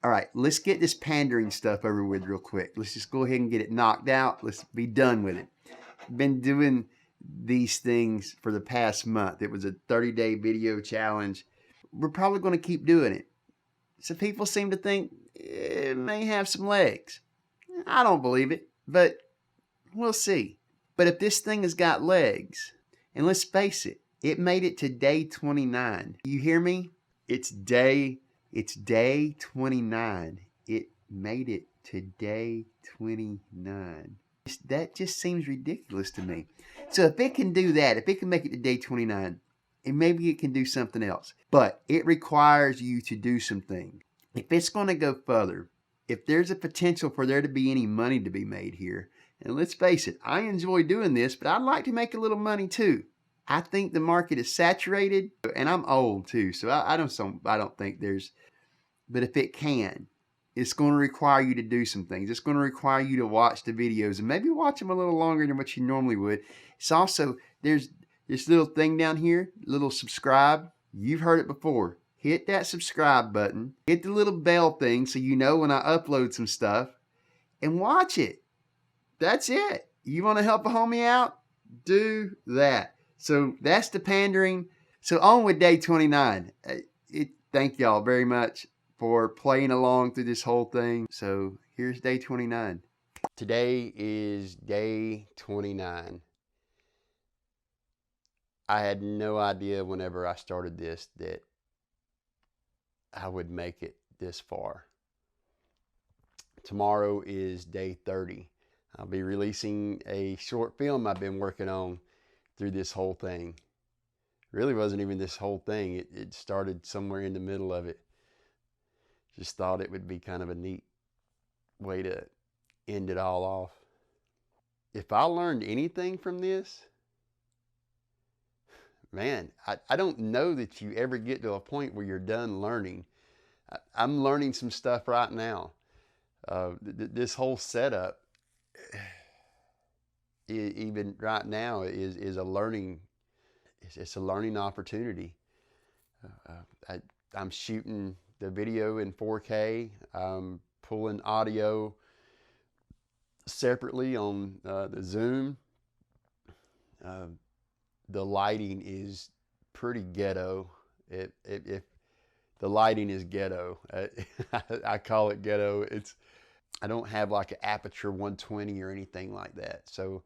All right, let's get this pandering stuff over with real quick. Let's just go ahead and get it knocked out. Let's be done with it. Been doing these things for the past month. It was a 30-day video challenge. We're probably going to keep doing it. So people seem to think it may have some legs. I don't believe it, but we'll see. But if this thing has got legs, and let's face it, it made it to day 29. You hear me? It's day 29. It made it to day 29. That just seems ridiculous to me. So if it can do that, if it can make it to day 29, and maybe it can do something else, but it requires you to do some things. If it's going to go further, if there's a potential for there to be any money to be made here, and let's face it, I enjoy doing this, but I'd like to make a little money too. I think the market is saturated, and I'm old too, so I don't think there's, but if it can, it's going to require you to do some things. It's going to require you to watch the videos and maybe watch them a little longer than what you normally would. It's also, there's this little thing down here, little subscribe. You've heard it before. Hit that subscribe button. Hit the little bell thing so you know when I upload some stuff, and watch it. That's it. You want to help a homie out? Do that. So that's the pandering. So on with day 29. Thank y'all very much for playing along through this whole thing. So here's day 29. Today is day 29. I had no idea whenever I started this that I would make it this far. Tomorrow is day 30. I'll be releasing a short film I've been working on through this whole thing. Really wasn't even this whole thing. It started somewhere in the middle of it. Just thought it would be kind of a neat way to end it all off. If I learned anything from this, man, I don't know that you ever get to a point where you're done learning. I'm learning some stuff right now. This whole setup, even right now, is a learning. It's a learning opportunity. I'm shooting the video in 4K. I'm pulling audio separately on the Zoom. The lighting is pretty ghetto. If the lighting is ghetto, I call it ghetto. I don't have like an aperture 120 or anything like that. So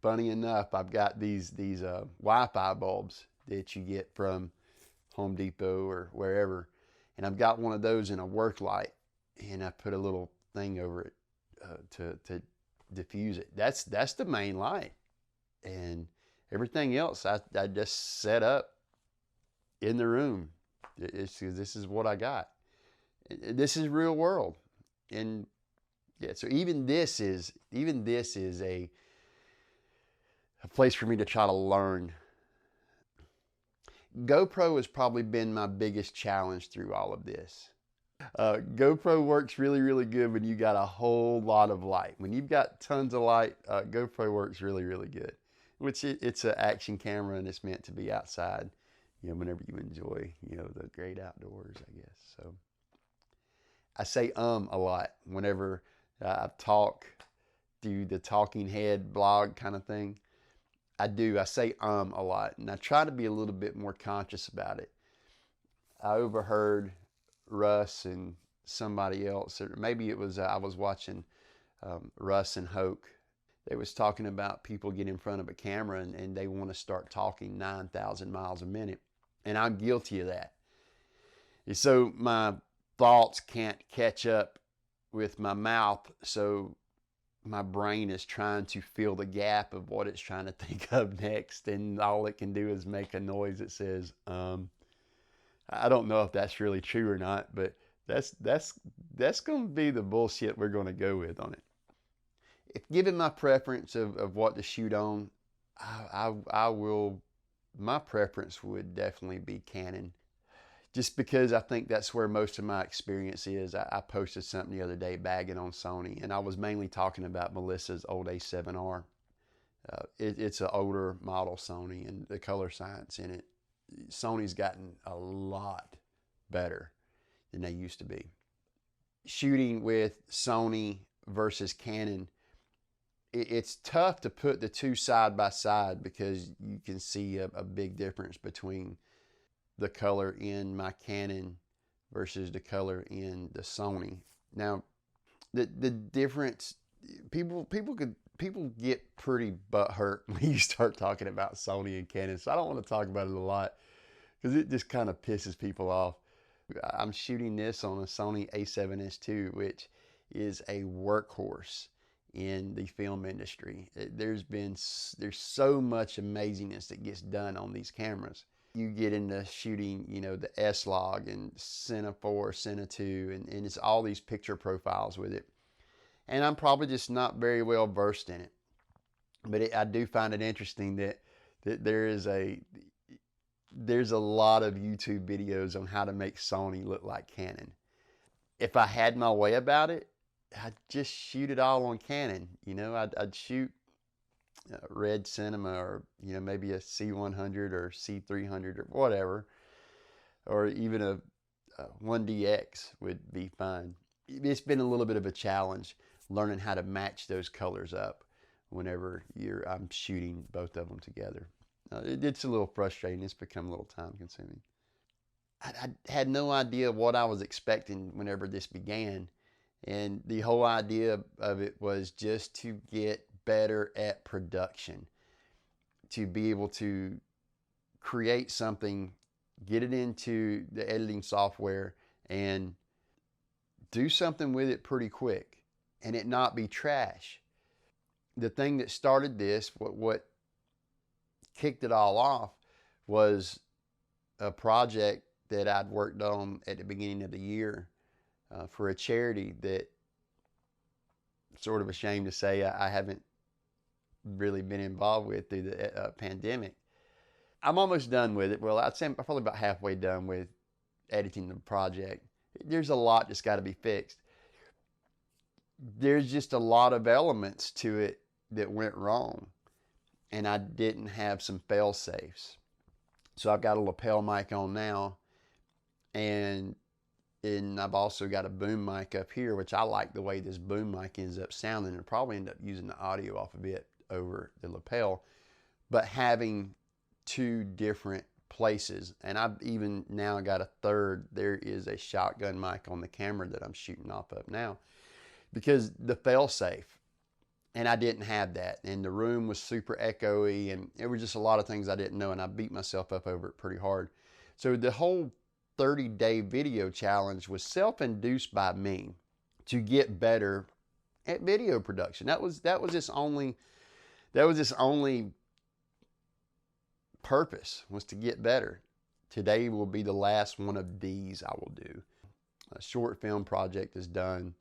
funny enough, I've got these Wi-Fi bulbs that you get from Home Depot or wherever, and I've got one of those in a work light, and I put a little thing over it to diffuse it. That's the main light, and everything else I just set up in the room. This is what I got. This is real world, and yeah. So even this is a place for me to try to learn. GoPro has probably been my biggest challenge through all of this. GoPro works really, really good when you got a whole lot of light. When you've got tons of light, GoPro works really, really good. Which it's an action camera, and it's meant to be outside, whenever you enjoy, the great outdoors, I guess. So I say a lot whenever I do the talking head blog kind of thing. I say a lot, and I try to be a little bit more conscious about it. I overheard Russ and somebody else, or maybe it was I was watching Russ and Hoke. They was talking about people get in front of a camera and they want to start talking 9,000 miles a minute, and I'm guilty of that. And so my thoughts can't catch up with my mouth, so my brain is trying to fill the gap of what it's trying to think of next, and all it can do is make a noise that says, I don't know if that's really true or not, but that's going to be the bullshit we're going to go with on it. If given my preference of what to shoot on, my preference would definitely be Canon. Just because I think that's where most of my experience is. I posted something the other day bagging on Sony, and I was mainly talking about Melissa's old A7R. It's an older model Sony, and the color science in it, Sony's gotten a lot better. than they used to be. Shooting with Sony versus Canon, it's tough to put the two side by side because you can see a big difference between the color in my Canon versus the color in the Sony. Now, the difference, people get pretty butthurt when you start talking about Sony and Canon. So I don't want to talk about it a lot because it just kind of pisses people off. I'm shooting this on a Sony a7S II, which is a workhorse in the film industry. There's so much amazingness that gets done on these cameras. You get into shooting, you know, the S-Log and Cine 4, Cine 2, and it's all these picture profiles with it. And I'm probably just not very well versed in it. But I do find it interesting that there's a lot of YouTube videos on how to make Sony look like Canon. If I had my way about it, I'd just shoot it all on Canon. You know, I'd shoot Red Cinema, or, you know, maybe a C100 or C300 or whatever, or even a 1DX would be fine. It's been a little bit of a challenge learning how to match those colors up whenever I'm shooting both of them together. It's a little frustrating. It's become a little time consuming. I had no idea what I was expecting whenever this began. And the whole idea of it was just to get better at production, to be able to create something, get it into the editing software, and do something with it pretty quick and it not be trash. The thing that started this, what kicked it all off, was a project that I'd worked on at the beginning of the year for a charity that, sort of ashamed to say, I haven't really been involved with through the pandemic. I'm almost done with it. Well, I'd say I'm probably about halfway done with editing the project. There's a lot that's got to be fixed. There's just a lot of elements to it that went wrong, and I didn't have some fail safes. So I've got a lapel mic on now, and I've also got a boom mic up here, which I like the way this boom mic ends up sounding, and probably end up using the audio off of it over the lapel. But having two different places, and I've even now got a third. There is a shotgun mic on the camera that I'm shooting off of now, because the fail safe, and I didn't have that, and the room was super echoey, and it was just a lot of things I didn't know, and I beat myself up over it pretty hard. So the whole 30-day video challenge was self-induced by me to get better at video production. That was its only purpose, was to get better. Today will be the last one of these I will do. A short film project is done.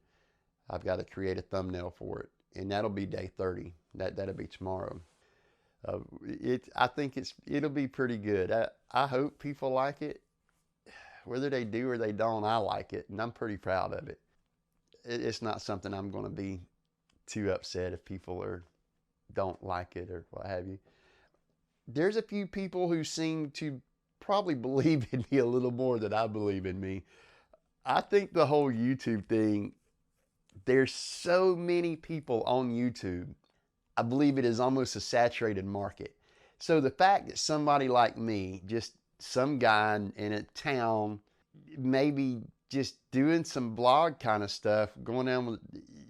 I've got to create a thumbnail for it, and that'll be day 30. That'll be tomorrow. I think it'll be pretty good. I hope people like it. Whether they do or they don't, I like it, and I'm pretty proud of it. It's not something I'm going to be too upset if people don't like it or what have you. There's a few people who seem to probably believe in me a little more than I believe in me. I think the whole YouTube thing, there's so many people on YouTube. I believe it is almost a saturated market. So the fact that somebody like me, just some guy in a town, maybe just doing some blog kind of stuff, going down with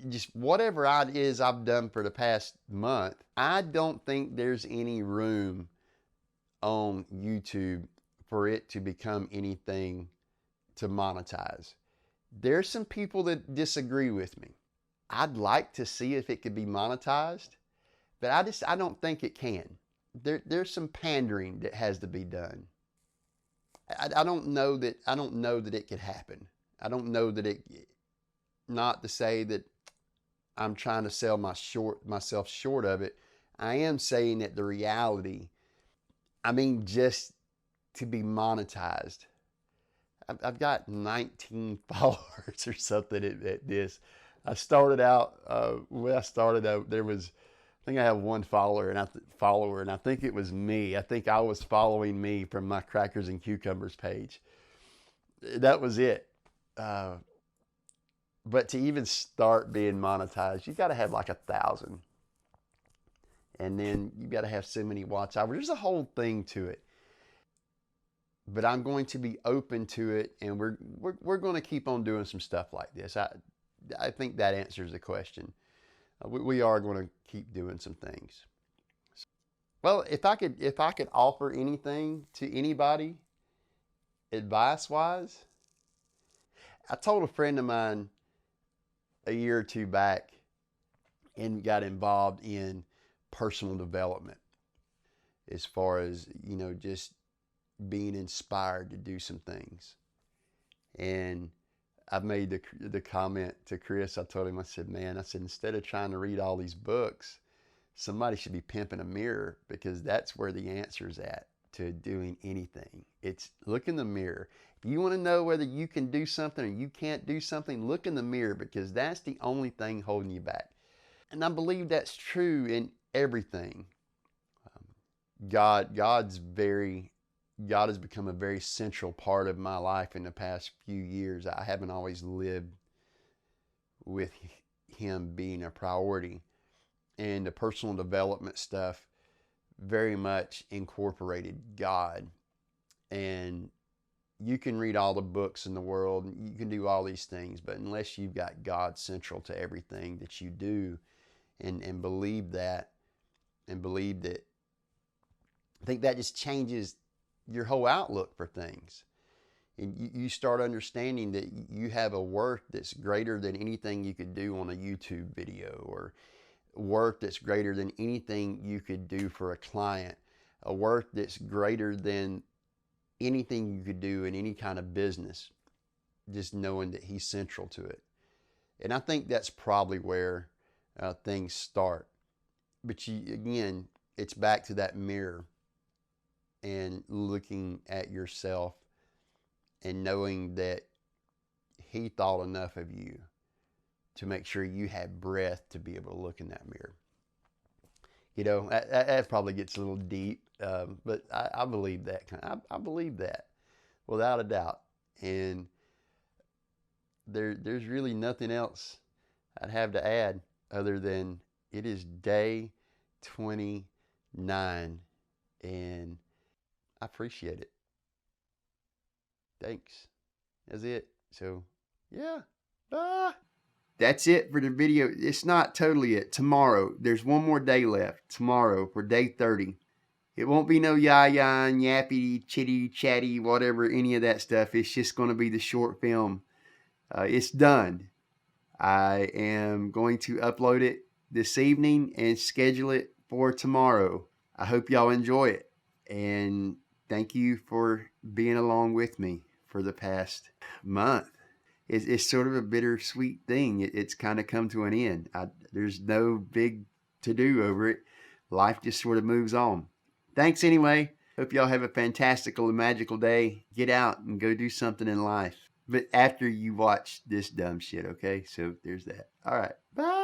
just whatever it is I've done for the past month, I don't think there's any room on YouTube for it to become anything to monetize. There's some people that disagree with me. I'd like to see if it could be monetized, but I don't think it can. There's some pandering that has to be done. I don't know that it could happen. I don't know that not to say that I'm trying to sell myself short of it. I am saying that the reality, just to be monetized. I've got 19 followers or something at this. I started out, there was, I think I have one follower, and I think it was me. I think I was following me from my Crackers and Cucumbers page. That was it. uh, but to even start being monetized, you got to have like 1,000, and then you got to have so many watch hours. There's a whole thing to it. But I'm going to be open to it, and we're going to keep on doing some stuff like this. I think that answers the question. We are going to keep doing some things. Well, if I could offer anything to anybody, advice wise, I told a friend of mine a year or two back, and got involved in personal development, as far as just being inspired to do some things. And I've made the comment to Chris. I told him, I said, man, I said, instead of trying to read all these books, somebody should be pimping a mirror, because that's where the answer's at to doing anything. It's look in the mirror. If you want to know whether you can do something or you can't do something, look in the mirror, because that's the only thing holding you back. And I believe that's true in everything. God has become a very central part of my life in the past few years. I haven't always lived with Him being a priority. And the personal development stuff very much incorporated God. And you can read all the books in the world, and you can do all these things, but unless you've got God central to everything that you do, and believe that, and believe that, I think that just changes your whole outlook for things. And you start understanding that you have a worth that's greater than anything you could do on a YouTube video, or worth that's greater than anything you could do for a client, a worth that's greater than anything you could do in any kind of business, just knowing that He's central to it. And I think that's probably where things start. But again, it's back to that mirror and looking at yourself and knowing that He thought enough of you to make sure you had breath to be able to look in that mirror. That probably gets a little deep, but I believe that. I believe that without a doubt. And there's really nothing else I'd have to add other than it is day 29, and I appreciate it. Thanks. That's it. So, yeah. Bye. That's it for the video. It's not totally it. Tomorrow, there's one more day left. Tomorrow for day 30. It won't be no yah-yah and yappy, chitty, chatty, whatever, any of that stuff. It's just going to be the short film. It's done. I am going to upload it this evening and schedule it for tomorrow. I hope y'all enjoy it. And thank you for being along with me for the past month. It's sort of a bittersweet thing. It's kind of come to an end. There's no big to-do over it. Life just sort of moves on. Thanks anyway. Hope y'all have a fantastical and magical day. Get out and go do something in life. But after you watch this dumb shit, okay? So there's that. All right. Bye.